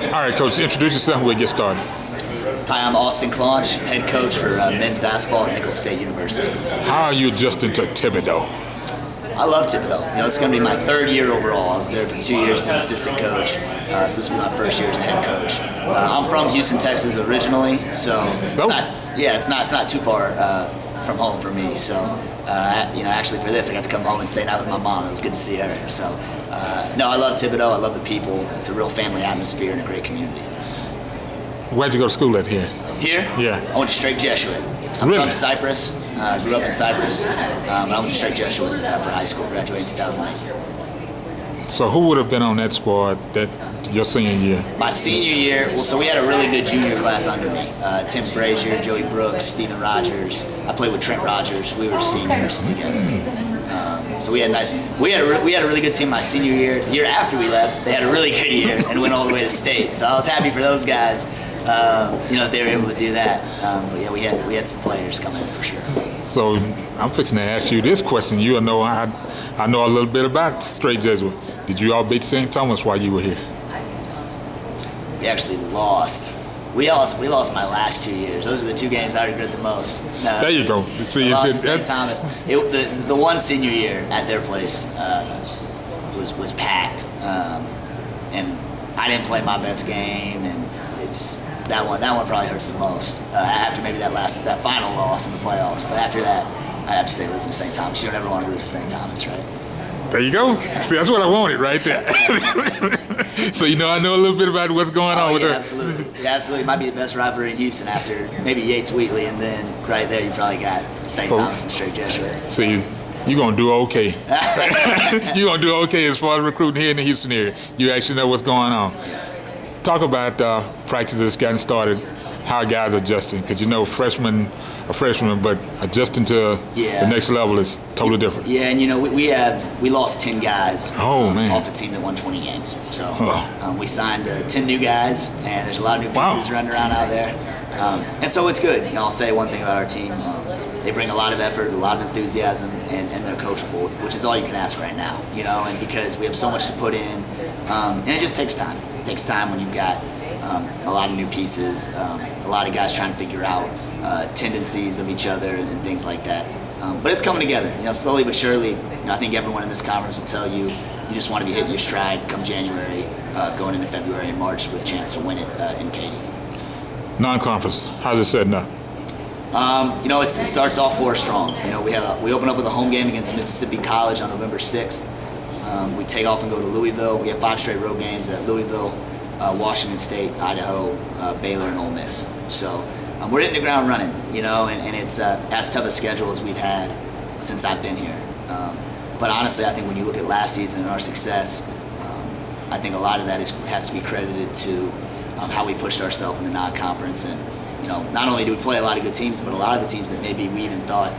All right, Coach, introduce yourself and we'll get started. Hi, I'm Austin Claunch, head coach for men's basketball at Nicholls State University. How are you adjusting to Thibodeau? I love Thibodeau. It's going to be my third year overall. I was there for 2 years as an assistant coach. So this will be my first year as a head coach. I'm from Houston, Texas originally, so it's not too far from home for me. So actually for this, I got to come home and stay out with my mom. It was good to see her. So no, I love Thibodeau. I love the people. It's a real family atmosphere and a great community. Where'd you go to school at here? Here? Yeah. I went to Straight Jesuit. I'm from Cyprus. Grew up in Cyprus. I went to Straight Jesuit for high school. Graduated in 2008. So who would have been on that squad that your senior year? My senior year, so we had a really good junior class under me. Tim Frazier, Joey Brooks, Steven Rogers. I played with Trent Rogers. We were seniors together. So we had a really good team my senior year. The year after we left, they had a really good year and went all the way to state. So I was happy for those guys. They were able to do that. But yeah, we had some players come in for sure. So I'm fixing to ask you this question. You know, I know a little bit about Straight Jesuit. Did you all beat St. Thomas while you were here? We actually lost. We lost my last 2 years. Those are the two games I regret the most. There you go. See, lost to St. Thomas. The one senior year at their place was packed, and I didn't play my best game, and that one probably hurts the most. After maybe that final loss in the playoffs, but after that, I'd have to say losing to St. Thomas. You don't ever want to lose to St. Thomas, right? There you go. See, that's what I wanted right there. So I know a little bit about what's going on with that. her. Absolutely. Yeah, absolutely. It might be the best rivalry in Houston after maybe Yates-Wheatley, and then right there you probably got St. Thomas and Straight Jesuit. See, you're going to do okay. You're going to do okay as far as recruiting here in the Houston area. You actually know what's going on. Talk about practices getting started, how guys are adjusting, because freshmen are freshmen, but adjusting to the next level is totally different. Yeah, and we lost 10 guys off the team that won 20 games. So we signed 10 new guys, and there's a lot of new pieces running around out there. And so it's good. I'll say one thing about our team. They bring a lot of effort, a lot of enthusiasm, and they're coachable, which is all you can ask right now. And because we have so much to put in, and it just takes time. It takes time when you've got a lot of new pieces, a lot of guys trying to figure out tendencies of each other and things like that. But it's coming together, slowly but surely. I think everyone in this conference will tell you just want to be hitting your stride come January, going into February and March with a chance to win it in Katy. Non-conference, how's it setting up? It starts off 4 strong. We open up with a home game against Mississippi College on November 6th. We take off and go to Louisville. We have 5 straight road games at Louisville, Washington State, Idaho, Baylor, and Ole Miss. So we're hitting the ground running, and it's as tough a schedule as we've had since I've been here. But honestly, I think when you look at last season and our success, I think a lot of that has to be credited to how we pushed ourselves in the non-conference. And not only do we play a lot of good teams, but a lot of the teams that maybe we even thought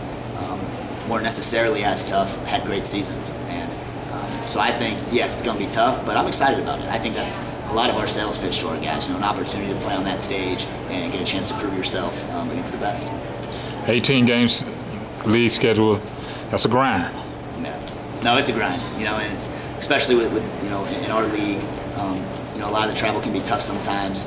weren't necessarily as tough had great seasons. And so I think, yes, it's going to be tough, but I'm excited about it. I think that's a lot of our sales pitch to our guys, an opportunity to play on that stage and get a chance to prove yourself against the best. 18 games, league schedule, that's a grind. No, it's a grind, and it's especially with in our league, a lot of the travel can be tough sometimes.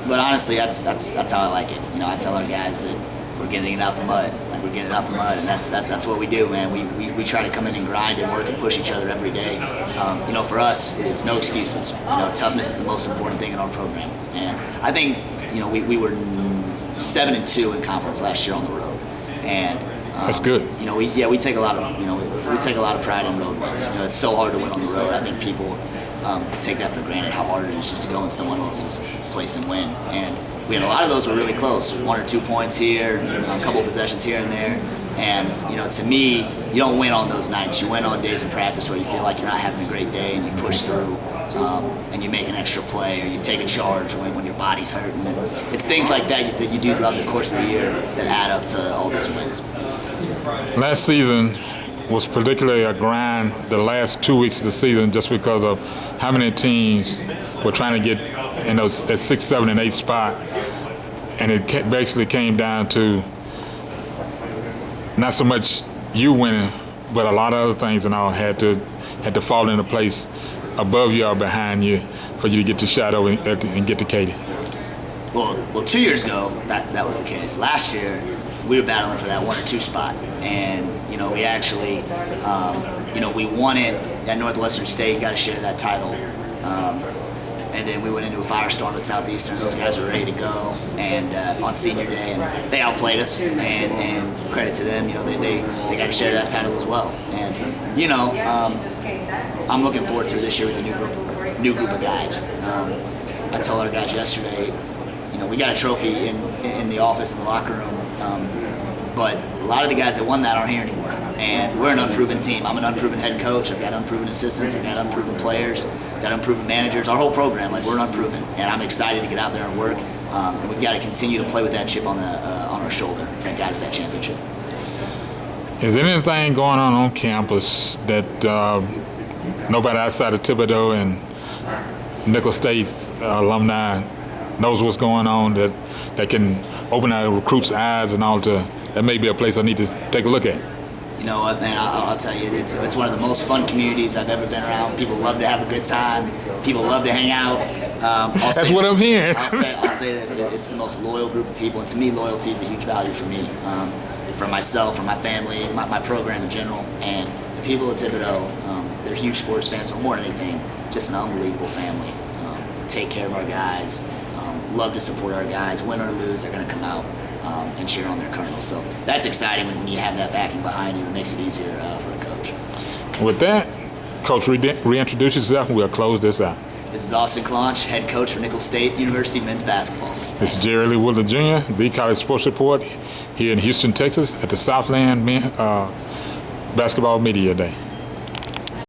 But honestly, that's how I like it. I tell our guys that we're getting it out the mud. And that's what we do, man. We try to come in and grind and work and push each other every day. For us, it's no excuses. Toughness is the most important thing in our program. And I think, we were 7-2 in conference last year on the road. And that's good. We take a lot of pride in road wins. It's so hard to win on the road. I think people take that for granted, how hard it is just to go in someone else's place and win. And we had a lot of those were really close, 1 or 2 points here, a couple of possessions here and there. And to me, you don't win on those nights. You win on days of practice where you feel like you're not having a great day and you push through, and you make an extra play or you take a charge when your body's hurting. And it's things like that you do throughout the course of the year that add up to all those wins. Last season was particularly a grind the last 2 weeks of the season just because of how many teams were trying to get in that 6, 7, and 8 spot. And it basically came down to not so much you winning, but a lot of other things and all had to fall into place above you or behind you for you to get to Shadow and get to Katy? Well, 2 years ago that was the case. Last year we were battling for that 1 or 2 spot, and we actually we won it at Northwestern State, got to share that title, and then we went into a firestorm at Southeastern. Those guys were ready to go, and on senior day, and they outplayed us, and credit to them, they got to share that title as well. And I'm looking forward to this year with a new group of guys. I told our guys yesterday, we got a trophy in the office, in the locker room, but a lot of the guys that won that aren't here anymore. And we're an unproven team. I'm an unproven head coach. I've got unproven assistants. I've got unproven players. I've got unproven managers. Our whole program, we're unproven. And I'm excited to get out there and work. And we've got to continue to play with that chip on our shoulder that got us that championship. Is there anything going on campus that nobody outside of Thibodeau and Nicholls State's alumni knows what's going on that can open our recruits' eyes and all that may be a place I need to take a look at? You know what, man, I'll tell you, it's one of the most fun communities I've ever been around. People love to have a good time. People love to hang out. That's what I'm hearing. I'll say this, it's the most loyal group of people, and to me, loyalty is a huge value for me. For myself, for my family, my program in general, and the people at Thibodeau, they're huge sports fans, but more than anything, just an unbelievable family. Take care of our guys, love to support our guys. Win or lose, they're going to come out and cheer on their Cardinals. So that's exciting when you have that backing behind you. It makes it easier for a coach. With that, Coach, reintroduce yourself and we'll close this out. This is Austin Claunch, head coach for Nicholls State University men's basketball. This is Jerry Lee Woodland Jr., the College Sports Report here in Houston, Texas at the Southland Basketball Media Day.